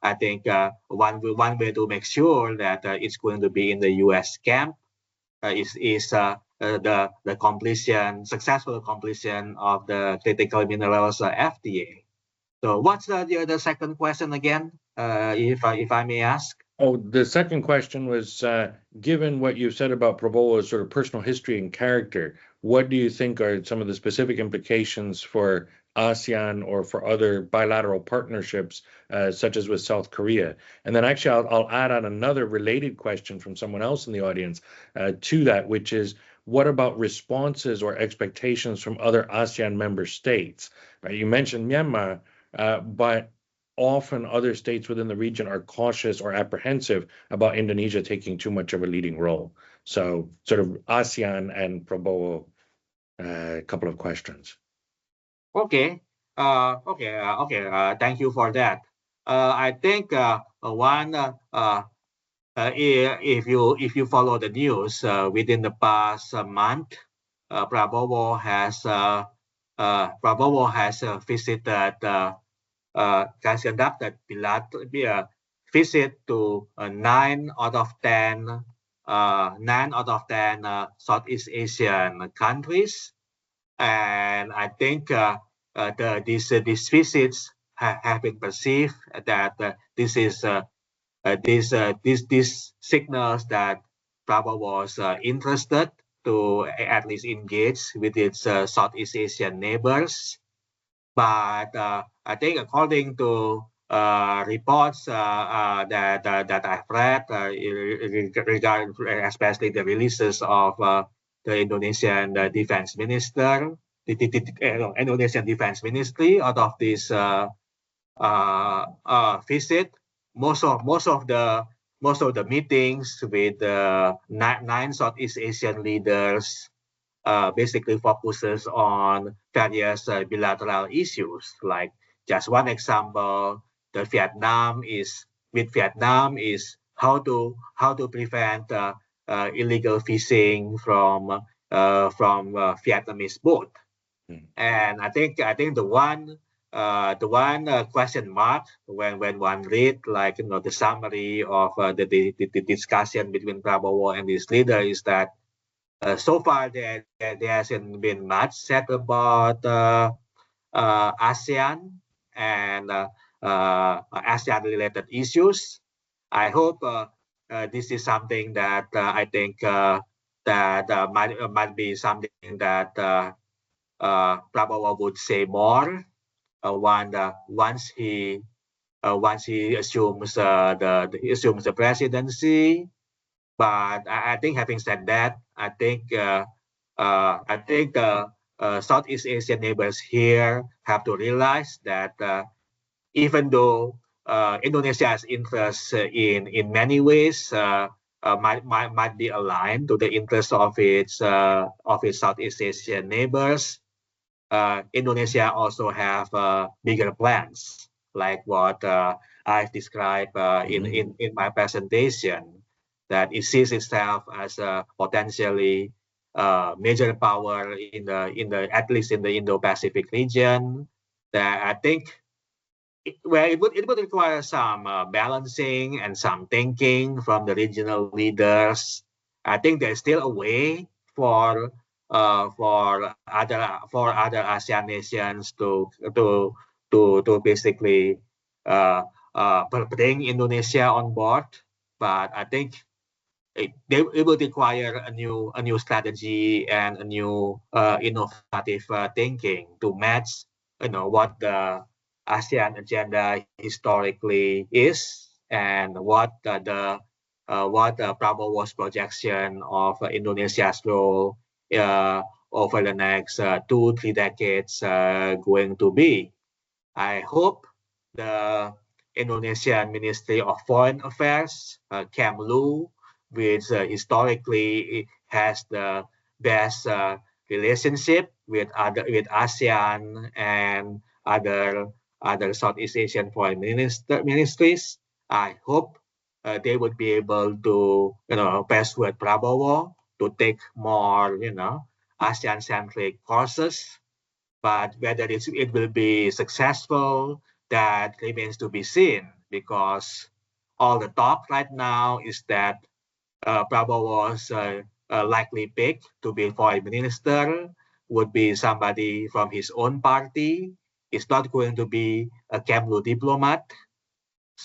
I think one way to make sure that it's going to be in the U.S. camp is the successful completion of the critical minerals FTA. So what's the second question again, if I may ask? Oh, the second question was, given what you said about Prabowo's sort of personal history and character, what do you think are some of the specific implications for ASEAN or for other bilateral partnerships, such as with South Korea? And then actually, I'll add on another related question from someone else in the audience to that, which is, what about responses or expectations from other ASEAN member states? Right? You mentioned Myanmar, but often other states within the region are cautious or apprehensive about Indonesia taking too much of a leading role. So sort of ASEAN and Prabowo, a couple of questions. Okay. Thank you for that. I think if you follow the news within the past month, Prabowo has visited. Has conducted visit to 9 out of 10 Southeast Asian countries, and I think these visits have been perceived that this signals that Prabowo was interested to at least engage with its Southeast Asian neighbors. But I think according to reports that I've read regarding especially the releases of the Indonesian defense minister, Indonesian defense ministry out of this visit. Most of the meetings with nine Southeast Asian leaders basically focuses on various bilateral issues. Like just one example, Vietnam is how to prevent illegal fishing from Vietnamese boat. And I think the one question mark when one read like the summary of the discussion between Prabowo and his leader is that so far there hasn't been much said about ASEAN and ASEAN related issues. I hope this is something that I think that might be something that Prabowo would say more once he assumes the presidency. But I think having said that, I think Southeast Asian neighbors here have to realize that even though Indonesia's interests in many ways might be aligned to the interests of its Southeast Asian neighbors, Indonesia also have bigger plans, like what I've described in my presentation, that it sees itself as a potentially major power in the at least in the Indo-Pacific region. That I think it would require some balancing and some thinking from the regional leaders. I think there's still a way for other ASEAN nations to basically bring Indonesia on board, but I think it will require a new strategy and a new innovative thinking to match what the ASEAN agenda historically is and what Prabowo's projection of Indonesia's role over the next 2-3 decades going to be. I hope the Indonesian Ministry of Foreign Affairs, Kemlu, which historically has the best relationship with ASEAN and other Southeast Asian foreign ministries. I hope they would be able to persuade Prabowo to take more ASEAN-centric courses. But whether it will be successful, that remains to be seen, because all the talk right now is that Prabowo's likely pick to be foreign minister would be somebody from his own party. It's not going to be a Kemlu diplomat.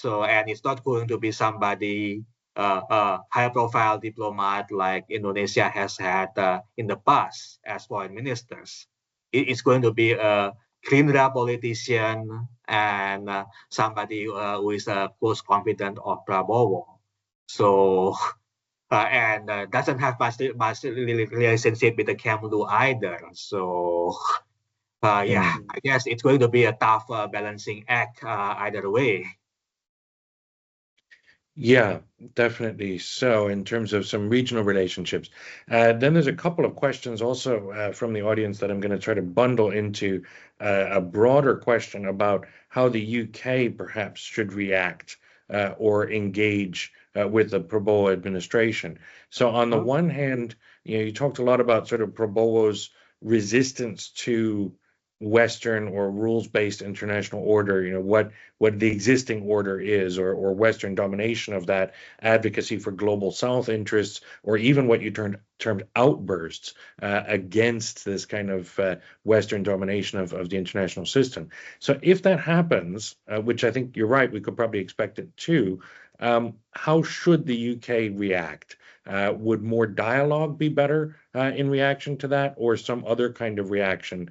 And it's not going to be somebody, a high-profile diplomat like Indonesia has had in the past as foreign ministers. It's going to be a Gerindra politician and somebody who is a close confidant of Prabowo. So, and doesn't have much relationship with the Kemlu either. So, yeah, I guess it's going to be a tough balancing act either way. Yeah, definitely. So in terms of some regional relationships, then there's a couple of questions also from the audience that I'm going to try to bundle into a broader question about how the UK perhaps should react or engage with the Prabowo administration. So on the one hand, you talked a lot about sort of Prabowo's resistance to Western or rules-based international order, what the existing order is, or Western domination of that, advocacy for global South interests, or even what you termed outbursts against this kind of Western domination of the international system. So if that happens, which I think you're right, we could probably expect it too, how should the UK react? Would more dialogue be better in reaction to that, or some other kind of reaction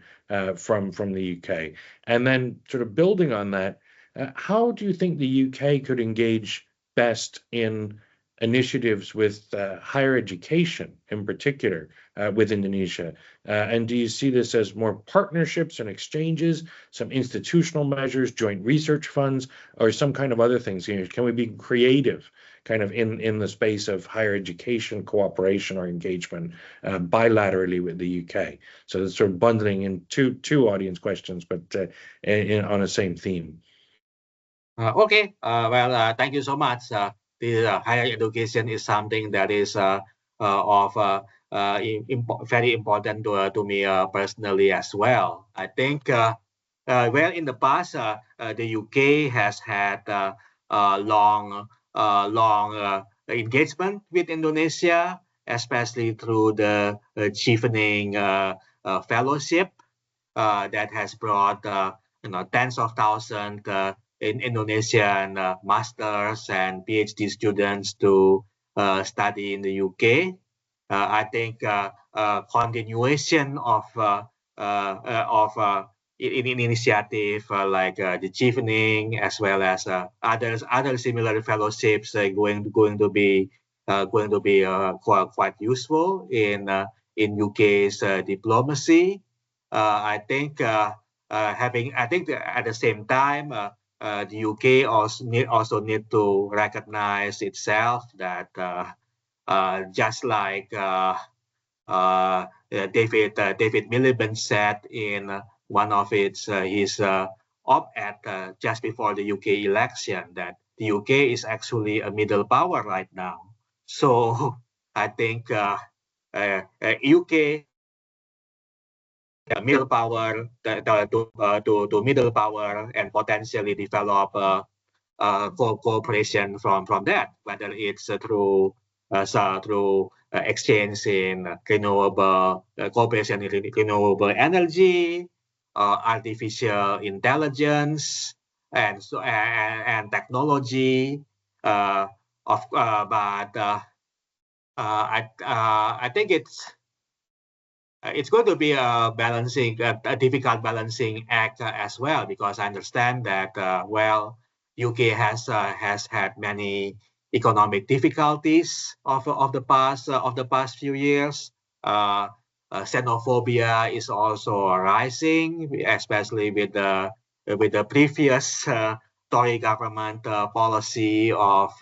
from the UK? And then sort of building on that, how do you think the UK could engage best in initiatives with higher education in particular with Indonesia? And do you see this as more partnerships and exchanges, some institutional measures, joint research funds, or some kind of other things? Can we be creative kind of in the space of higher education cooperation or engagement bilaterally with the UK? So it's sort of bundling in two audience questions, but on the same theme. Okay, well, thank you so much. The higher education is something that is of very important to me personally as well. I think, well, in the past, the UK has had long engagement with Indonesia, especially through the chevening fellowship that has brought tens of thousands in Indonesian masters and PhD students to study in the UK. I think continuation of initiative like the chevening as well as other similar fellowships going to be quite useful in UK's diplomacy. I think I think at the same time the UK also need to recognize itself that just like David Miliband said in one of his op-ed just before the UK election, that the UK is actually a middle power right now. So I think UK middle power to middle power and potentially develop cooperation from that, whether it's through exchange in renewable cooperation in renewable energy, artificial intelligence, and technology. But I think it's going to be a difficult balancing act as well, because I understand that well, UK has had many economic difficulties of the past few years. Xenophobia is also rising, especially with the previous Tory government policy of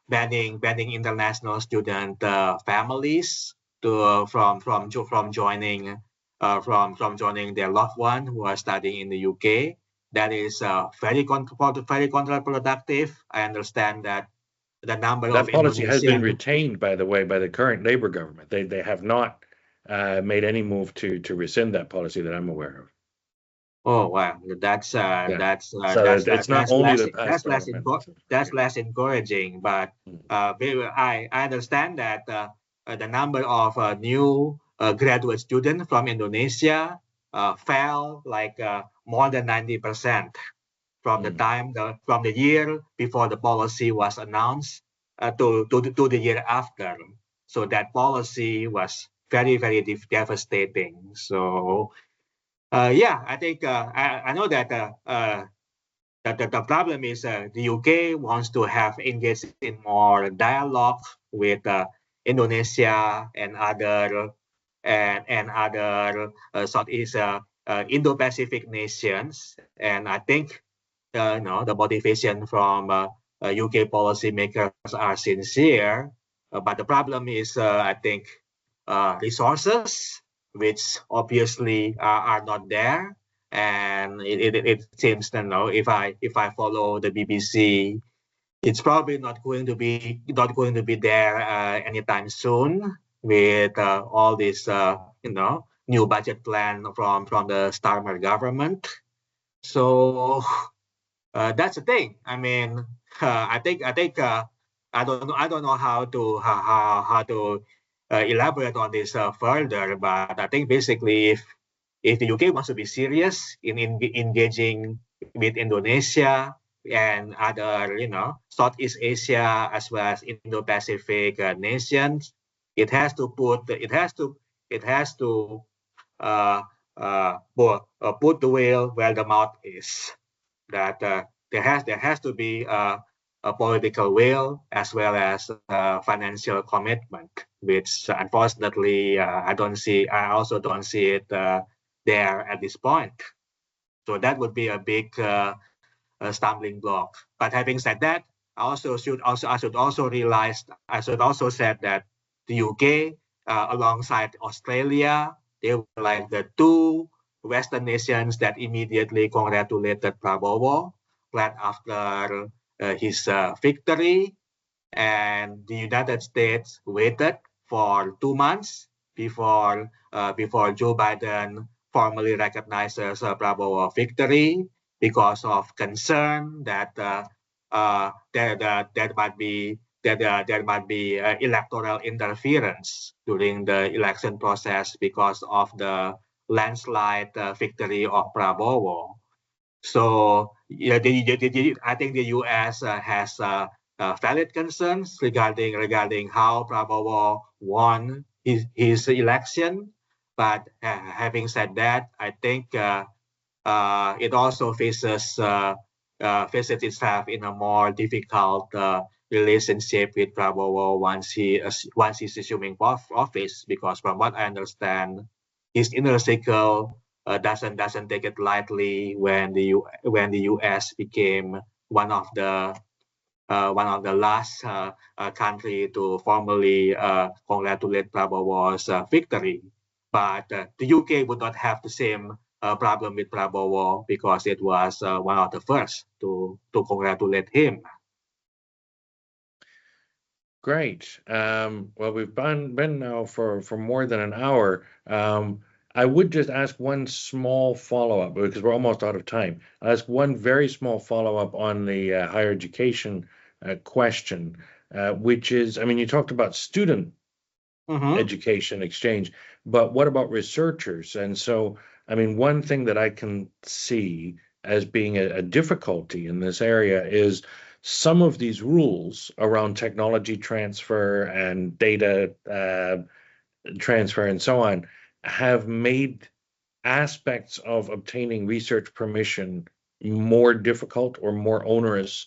banning international student families from joining their loved one who are studying in the UK. That is very counterproductive. I understand that the number of That policy has been Indonesian retained, by the way, by the current Labour government. They have not made any move to rescind that policy that I'm aware of. Oh wow, that's So it's not only the past government. that's less encouraging. But I understand that the number of new graduate students from Indonesia fell like more than 90% from the time from the year before the policy was announced to the year after. So that policy was very devastating. So yeah, I think I know that the problem is the UK wants to have engaged in more dialogue with Indonesia and other Southeast Indo-Pacific nations, and I think the motivation from UK policymakers are sincere, but the problem is I think resources, which obviously are not there. And it seems if I follow the BBC, it's probably not going to be there anytime soon, with all this new budget plan from the Starmer government. So that's the thing. I mean, I think I don't know how to elaborate on this further, but I think basically if the UK wants to be serious in engaging with Indonesia and other Southeast Asia as well as Indo-Pacific nations, it has to put the wheel where the mouth is. That there has to be political will as well as financial commitment, which unfortunately I also don't see it there at this point. So that would be a big stumbling block. But having said that, I should also said that the UK alongside Australia, they were like the two Western nations that immediately congratulated Prabowo right after his victory, and the United States waited for 2 months before Joe Biden formally recognizes Prabowo victory because of concern that there might be electoral interference during the election process because of the landslide victory of Prabowo. So yeah, I think the U.S. Has valid concerns regarding how Prabowo won his election. But having said that, I think it also faces itself in a more difficult relationship with Prabowo once he's assuming office, because from what I understand, his inner circle doesn't take it lightly when the U.S. became one of the last country to formally congratulate Prabowo's victory. But the UK would not have the same problem with Prabowo because it was one of the first to congratulate him. Great. Well, we've been now for more than an hour. I would just ask one small follow-up because we're almost out of time. I'll ask one very small follow-up on the higher education question, which is, I mean, you talked about student education exchange, but what about researchers? And so, I mean, one thing that I can see as being a difficulty in this area is some of these rules around technology transfer and data transfer and so on have made aspects of obtaining research permission more difficult or more onerous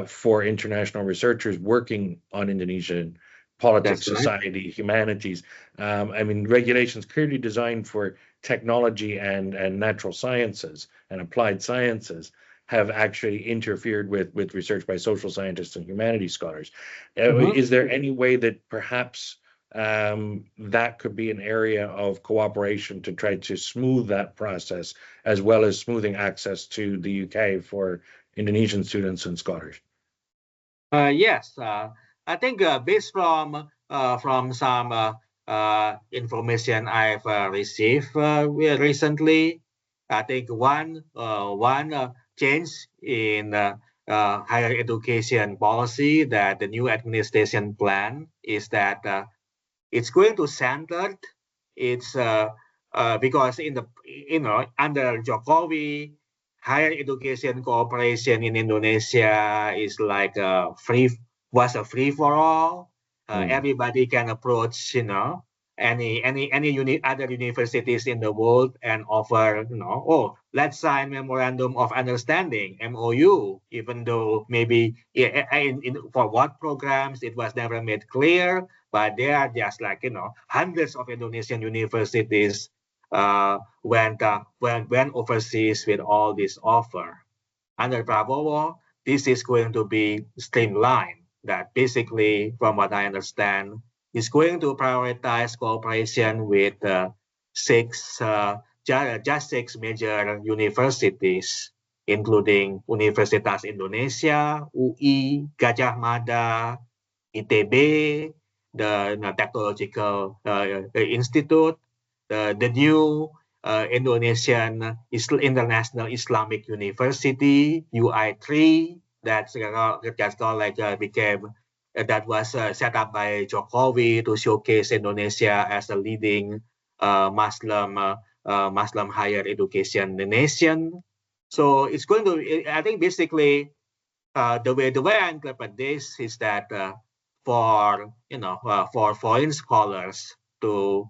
for international researchers working on Indonesian politics, society, humanities. I mean, regulations clearly designed for technology and natural sciences and applied sciences have actually interfered with research by social scientists and humanities scholars. Is there any way that perhaps that could be an area of cooperation to try to smooth that process, as well as smoothing access to the UK for Indonesian students and scholars? Yes, I think based from some information I've received recently, I think one change in higher education policy that the new administration plan is that it's going to center its because under Jokowi, higher education cooperation in Indonesia is like a free for all. Everybody can approach any other universities in the world and offer let's sign memorandum of understanding, MOU, even though maybe for what programs it was never made clear, but there are just like hundreds of Indonesian universities went overseas with all this offer. Under Prabowo, this is going to be streamlined. That basically, from what I understand, is going to prioritize cooperation with just six major universities, including Universitas Indonesia, UI, Gajah Mada, ITB, the Technological Institute, the new Indonesian International Islamic University, UI3, that was set up by Jokowi to showcase Indonesia as a leading Muslim higher education nation. So it's going to, I think, basically the way I interpret this is that for foreign scholars to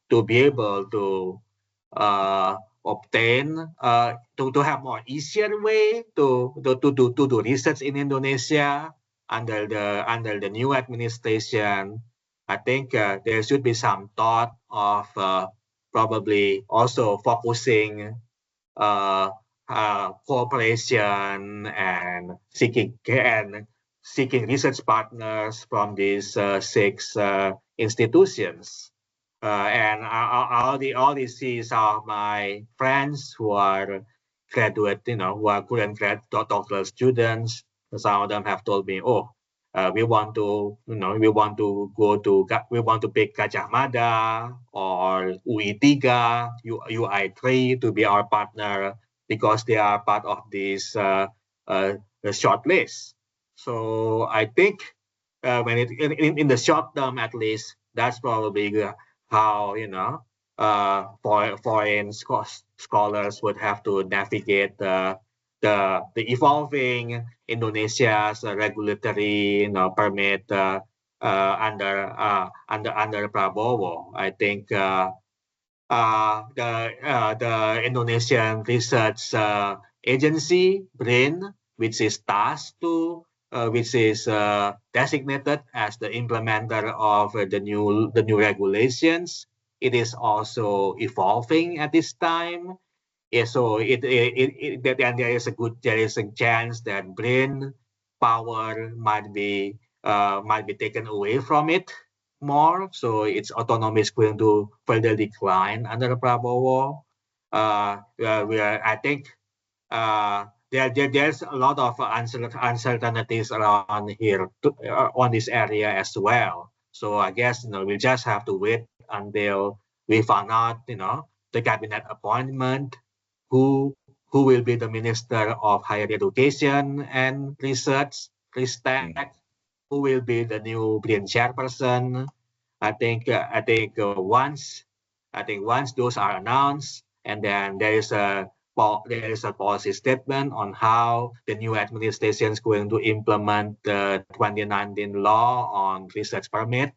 be able to obtain to have more easier way to do research in Indonesia under the new administration. I think there should be some thought of probably also focusing cooperation and seeking research partners from these 6 institutions. And all these are my friends who are graduate, who are current doctoral students. Some of them have told me, oh, we want to pick Gajah Mada or UI3, UI3 to be our partner because they are part of this the short list. So I think when in the short term at least, that's probably how foreign scholars would have to navigate the evolving Indonesia's regulatory permit under Prabowo. I think the Indonesian Research Agency BRIN, which is tasked to which is designated as the implementer of the new regulations. It is also evolving at this time. Yeah, so and there is a chance that BRIN power might be taken away from it more. So its autonomy is going to further decline under Prabowo. Where I think there's a lot of uncertainties around here on this area as well. So I guess we just have to wait until we find out the cabinet appointment, who will be the Minister of Higher Education and Research, RISTEC, who will be the new BRIN chairperson. I think once those are announced, and then there is a policy statement on how the new administration is going to implement the 2019 law on research permit.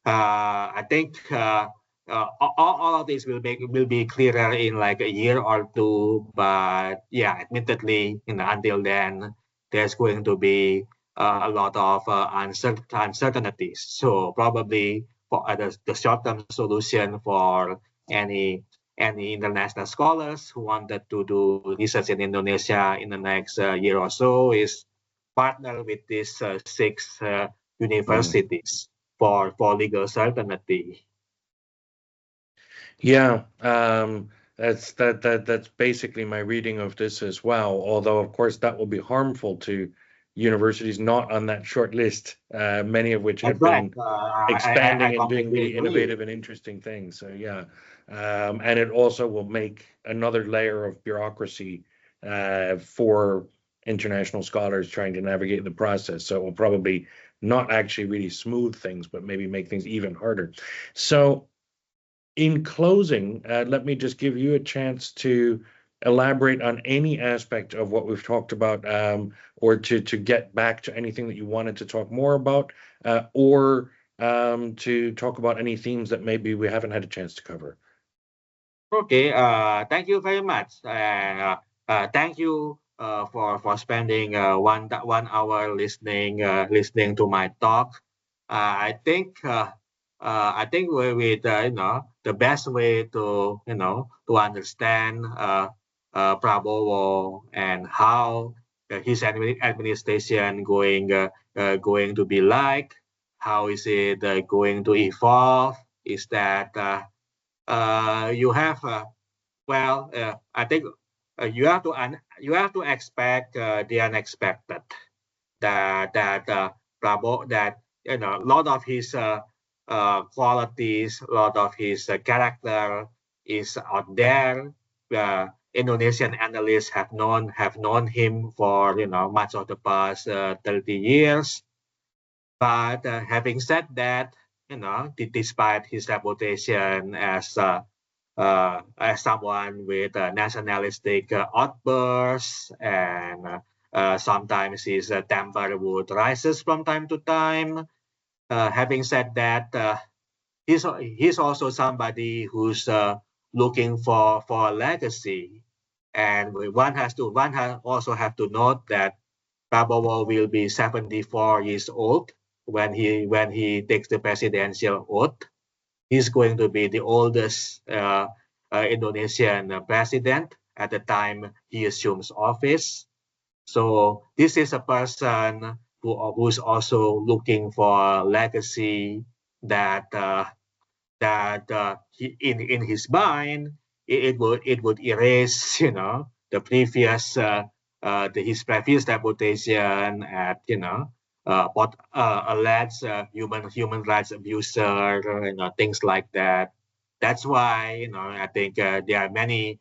I think all of this will be clearer in like a year or two. But yeah, admittedly, until then, there's going to be a lot of uncertainties. So probably for the short-term solution for any international scholars who wanted to do research in Indonesia in the next year or so is partner with these 6 universities for legal certainty. Yeah, that's basically my reading of this as well. Although, of course, that will be harmful to universities not on that short list, many of which have been expanding and doing really innovative and interesting things. So yeah, and it also will make another layer of bureaucracy for international scholars trying to navigate the process. So it will probably not actually really smooth things, but maybe make things even harder. So in closing, let me just give you a chance to elaborate on any aspect of what we've talked about, or to get back to anything that you wanted to talk more about, or to talk about any themes that maybe we haven't had a chance to cover. Okay, thank you very much. Thank you for spending 1 hour listening to my talk. I think with the best way to understand Prabowo and how his administration going to be like, how is it going to evolve, is that you have I think you have to expect the unexpected. That Prabowo, that a lot of his qualities, a lot of his character is out there. Indonesian analysts have known him for much of the past 30 years. But having said that, despite his reputation as someone with nationalistic outbursts, and sometimes his temper would rises from time to time. Having said that, he's also somebody who's looking for a legacy. And one also have to note that Prabowo will be 74 years old when he takes the presidential oath. He's going to be the oldest Indonesian president at the time he assumes office. So this is a person who's also looking for a legacy that in his mind it would erase the previous his previous reputation at what alleged human rights abuser, things like that. That's why I think there are many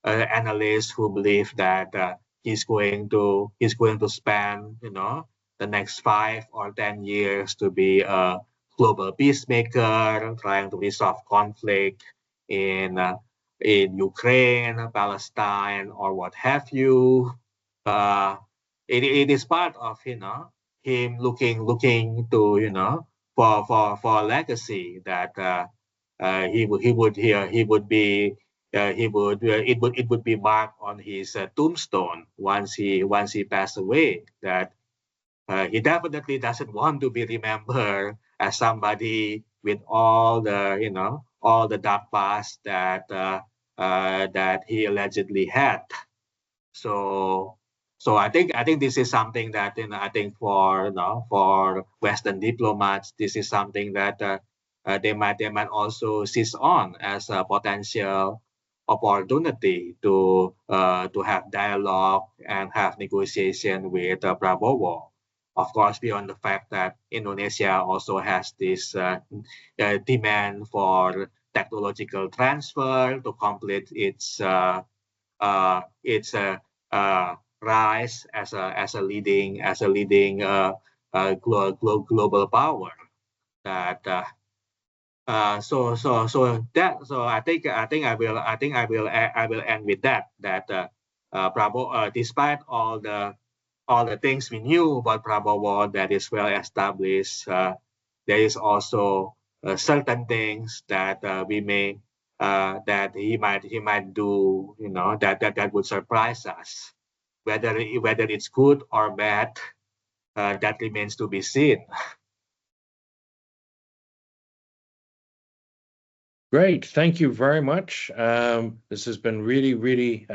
analysts who believe that he's going to spend the next 5 or 10 years to be a global peacemaker, trying to resolve conflict in Ukraine, Palestine, or what have you. It is part of him looking to for a legacy that he would be it would be marked on his tombstone once he passed away, that he definitely doesn't want to be remembered as somebody with all the dark past that he allegedly had. So I think this is something that I think for Western diplomats, this is something that they might also seize on as a potential opportunity to have dialogue and have negotiation with Prabowo. Of course, beyond the fact that Indonesia also has this demand for technological transfer to complete its rise as a leading global power. That so I think I will end with that. Prabowo, despite all the things we knew about Prabowo that is well established, there is also certain things that we may that he might do, that would surprise us. Whether it's good or bad, that remains to be seen. Great. Thank you very much. This has been really, really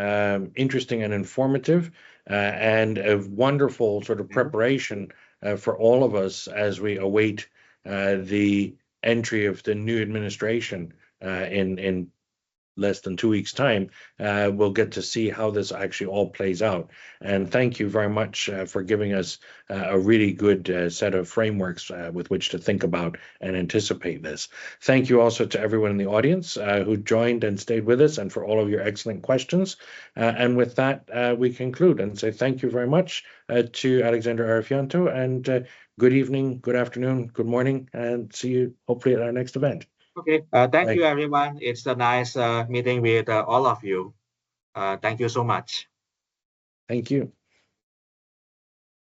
interesting and informative, and a wonderful sort of preparation for all of us as we await the entry of the new administration in less than 2 weeks' time. We'll get to see how this actually all plays out. And thank you very much for giving us a really good set of frameworks with which to think about and anticipate this. Thank you also to everyone in the audience who joined and stayed with us, and for all of your excellent questions. And with that, we conclude and say thank you very much to Alexander Arifianto, and good evening, good afternoon, good morning, and see you hopefully at our next event. Okay. Thank you, everyone. It's a nice meeting with all of you. Thank you so much. Thank you.